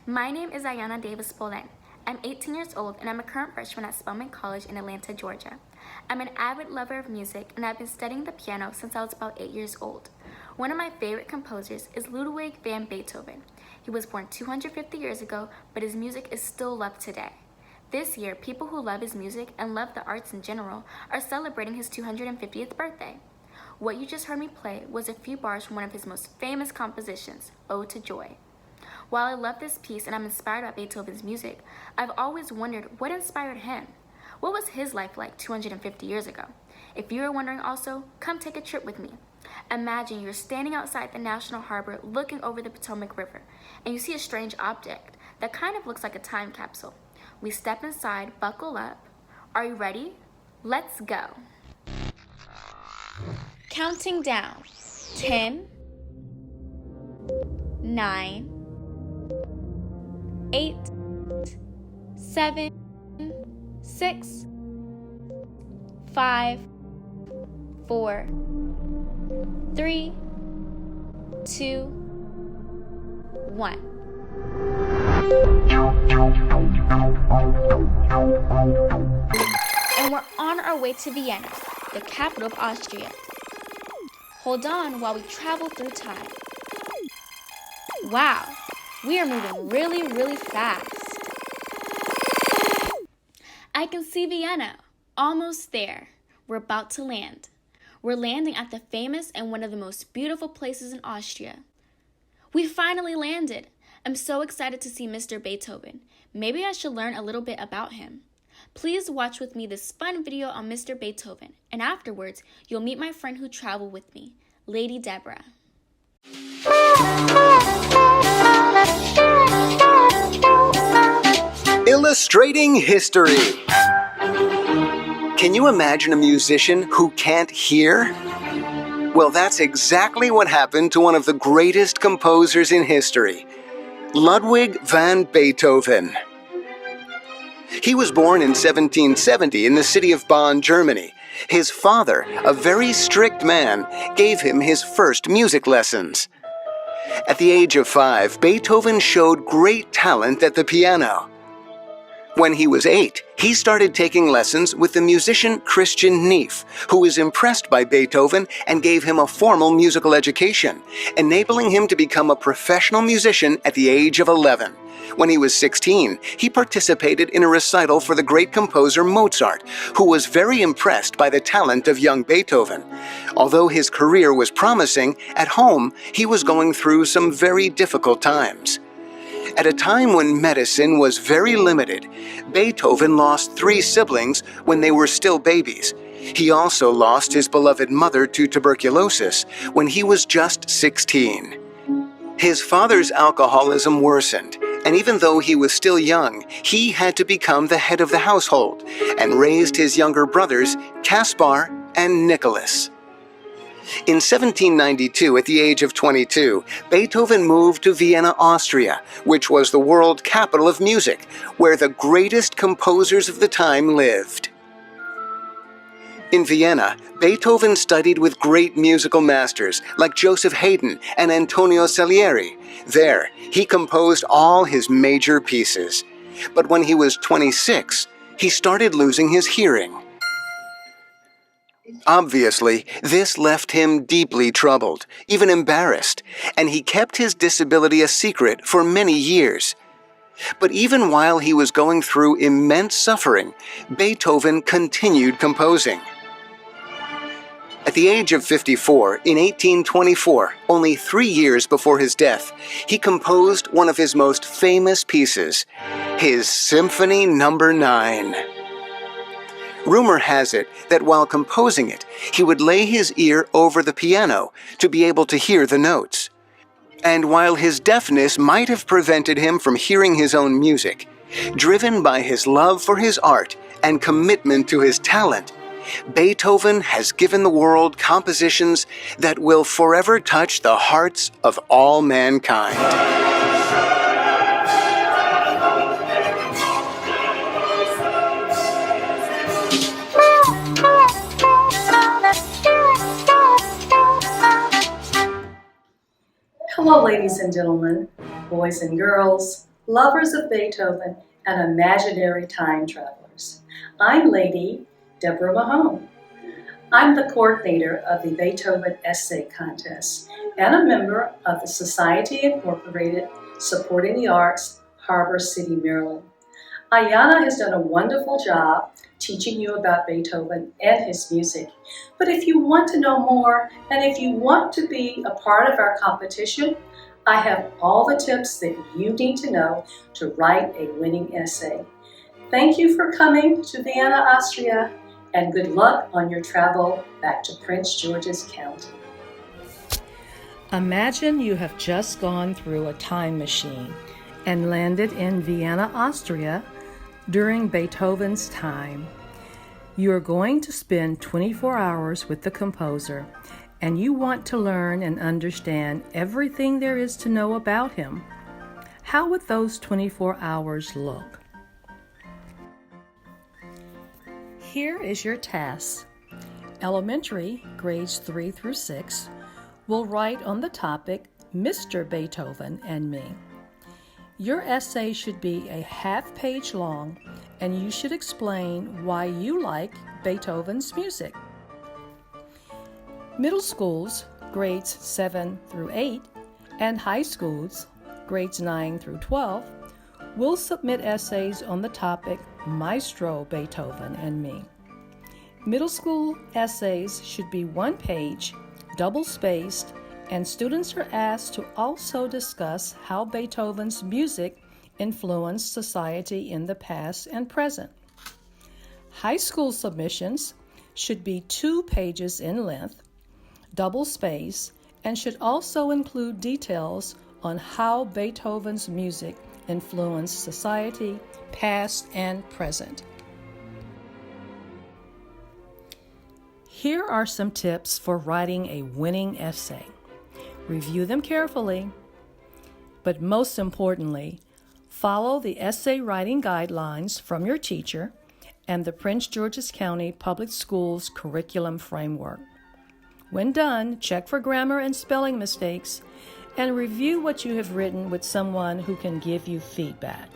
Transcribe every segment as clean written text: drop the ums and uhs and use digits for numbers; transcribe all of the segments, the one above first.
My name is Ayana Davis Bolen. I'm 18 years old and I'm a current freshman at Spelman College in Atlanta, Georgia. I'm an avid lover of music and I've been studying the piano since I was about 8 years old. One of my favorite composers is Ludwig van Beethoven. He was born 250 years ago, but his music is still loved today. This year, people who love his music and love the arts in general are celebrating his 250th birthday. What you just heard me play was a few bars from one of his most famous compositions, Ode to Joy. While I love this piece and I'm inspired by Beethoven's music, I've always wondered what inspired him. What was his life like 250 years ago? If you are wondering also, come take a trip with me. Imagine you're standing outside the National Harbor looking over the Potomac River, and you see a strange object that kind of looks like a time capsule. We step inside, buckle up. Are you ready? Let's go. Counting down. 10, 9, 8, 7, 6, 5, 4, 3, 2, 1. And we're on our way to Vienna, the capital of Austria. Hold on while we travel through time. Wow, we are moving really, really fast. I can see Vienna, almost there. We're about to land. We're landing at the famous and one of the most beautiful places in Austria. We finally landed. I'm so excited to see Mr. Beethoven. Maybe I should learn a little bit about him. Please watch with me this fun video on Mr. Beethoven, and afterwards, you'll meet my friend who traveled with me, Lady Deborah. Illustrating history. Can you imagine a musician who can't hear? Well, that's exactly what happened to one of the greatest composers in history, Ludwig van Beethoven. He was born in 1770 in the city of Bonn, Germany. His father, a very strict man, gave him his first music lessons. At the age of 5, Beethoven showed great talent at the piano. When he was 8, he started taking lessons with the musician Christian Neef, who was impressed by Beethoven and gave him a formal musical education, enabling him to become a professional musician at the age of 11. When he was 16, he participated in a recital for the great composer Mozart, who was very impressed by the talent of young Beethoven. Although his career was promising, at home he was going through some very difficult times. At a time when medicine was very limited, Beethoven lost 3 siblings when they were still babies. He also lost his beloved mother to tuberculosis when he was just 16. His father's alcoholism worsened, and even though he was still young, he had to become the head of the household and raised his younger brothers, Caspar and Nicholas. In 1792, at the age of 22, Beethoven moved to Vienna, Austria, which was the world capital of music, where the greatest composers of the time lived. In Vienna, Beethoven studied with great musical masters like Joseph Haydn and Antonio Salieri. There, he composed all his major pieces. But when he was 26, he started losing his hearing. Obviously, this left him deeply troubled, even embarrassed, and he kept his disability a secret for many years. But even while he was going through immense suffering, Beethoven continued composing. At the age of 54, in 1824, only 3 years before his death, he composed one of his most famous pieces, his Symphony No. 9. Rumor has it that while composing it, he would lay his ear over the piano to be able to hear the notes. And while his deafness might have prevented him from hearing his own music, driven by his love for his art and commitment to his talent, Beethoven has given the world compositions that will forever touch the hearts of all mankind. Hello, ladies and gentlemen, boys and girls. lovers of Beethoven, and imaginary time travelers. I'm Lady Deborah Mahone. I'm the coordinator of the Beethoven Essay Contest and a member of the Society Incorporated Supporting the Arts, Harbor City, Maryland. Ayanna has done a wonderful job teaching you about Beethoven and his music. But if you want to know more, and if you want to be a part of our competition, I have all the tips that you need to know to write a winning essay. Thank you for coming to Vienna, Austria, and good luck on your travel back to Prince George's County. Imagine you have just gone through a time machine and landed in Vienna, Austria during Beethoven's time. You are going to spend 24 hours with the composer, and you want to learn and understand everything there is to know about him. How would those 24 hours look? Here is your task. Elementary, grades 3 through 6, will write on the topic Mr. Beethoven and Me. Your essay should be a half-page long, and you should explain why you like Beethoven's music. Middle schools, grades 7 through 8, and high schools, grades 9 through 12, will submit essays on the topic Maestro Beethoven and Me. Middle school essays should be one page, double-spaced, and students are asked to also discuss how Beethoven's music influenced society in the past and present. High school submissions should be 2 pages in length, double-spaced, and should also include details on how Beethoven's music influenced society, past and present. Here are some tips for writing a winning essay. Review them carefully, but most importantly, follow the essay writing guidelines from your teacher and the Prince George's County Public Schools curriculum framework. When done, check for grammar and spelling mistakes and review what you have written with someone who can give you feedback.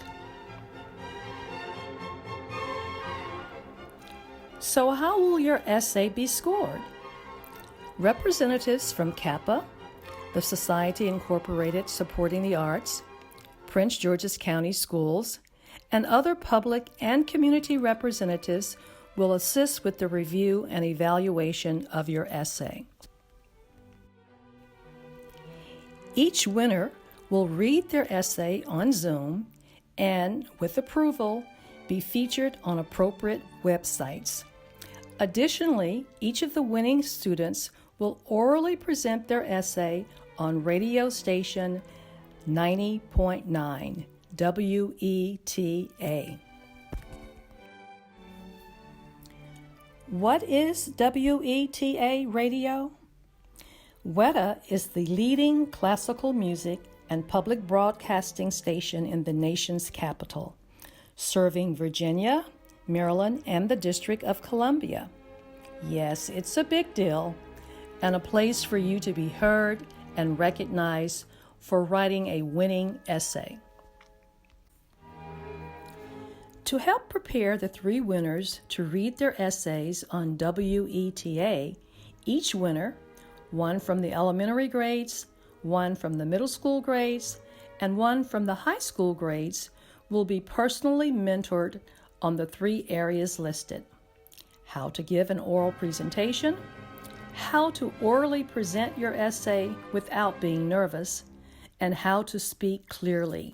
So how will your essay be scored? Representatives from Kappa, the Society Incorporated Supporting the Arts, Prince George's County Schools, and other public and community representatives will assist with the review and evaluation of your essay. Each winner will read their essay on Zoom and, with approval, be featured on appropriate websites. Additionally, each of the winning students will orally present their essay on radio station 90.9 WETA. What is WETA radio? WETA is the leading classical music and public broadcasting station in the nation's capital, serving Virginia, Maryland, and the District of Columbia. Yes, it's a big deal, and a place for you to be heard and recognized for writing a winning essay. To help prepare the 3 winners to read their essays on WETA, each winner, one from the elementary grades, one from the middle school grades, and one from the high school grades, will be personally mentored on the 3 areas listed: how to give an oral presentation, how to orally present your essay without being nervous, and how to speak clearly.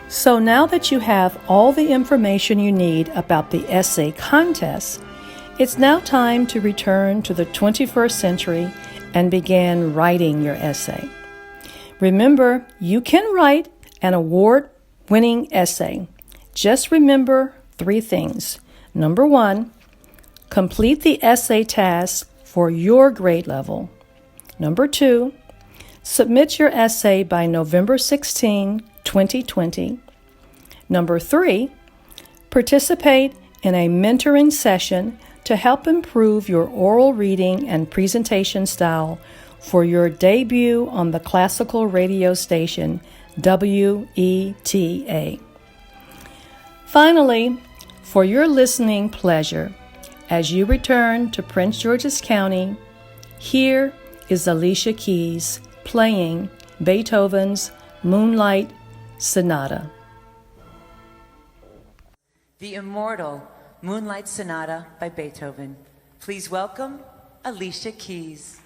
So now that you have all the information you need about the essay contest, it's now time to return to the 21st century and begin writing your essay. Remember, you can write an award-winning essay. Just remember 3 things. Number 1, complete the essay task for your grade level. Number 2, submit your essay by November 16, 2020. Number 3, participate in a mentoring session to help improve your oral reading and presentation style for your debut on the classical radio station WETA. Finally, for your listening pleasure, as you return to Prince George's County, here is Alicia Keys playing Beethoven's Moonlight Sonata. The immortal Moonlight Sonata by Beethoven. Please welcome Alicia Keys.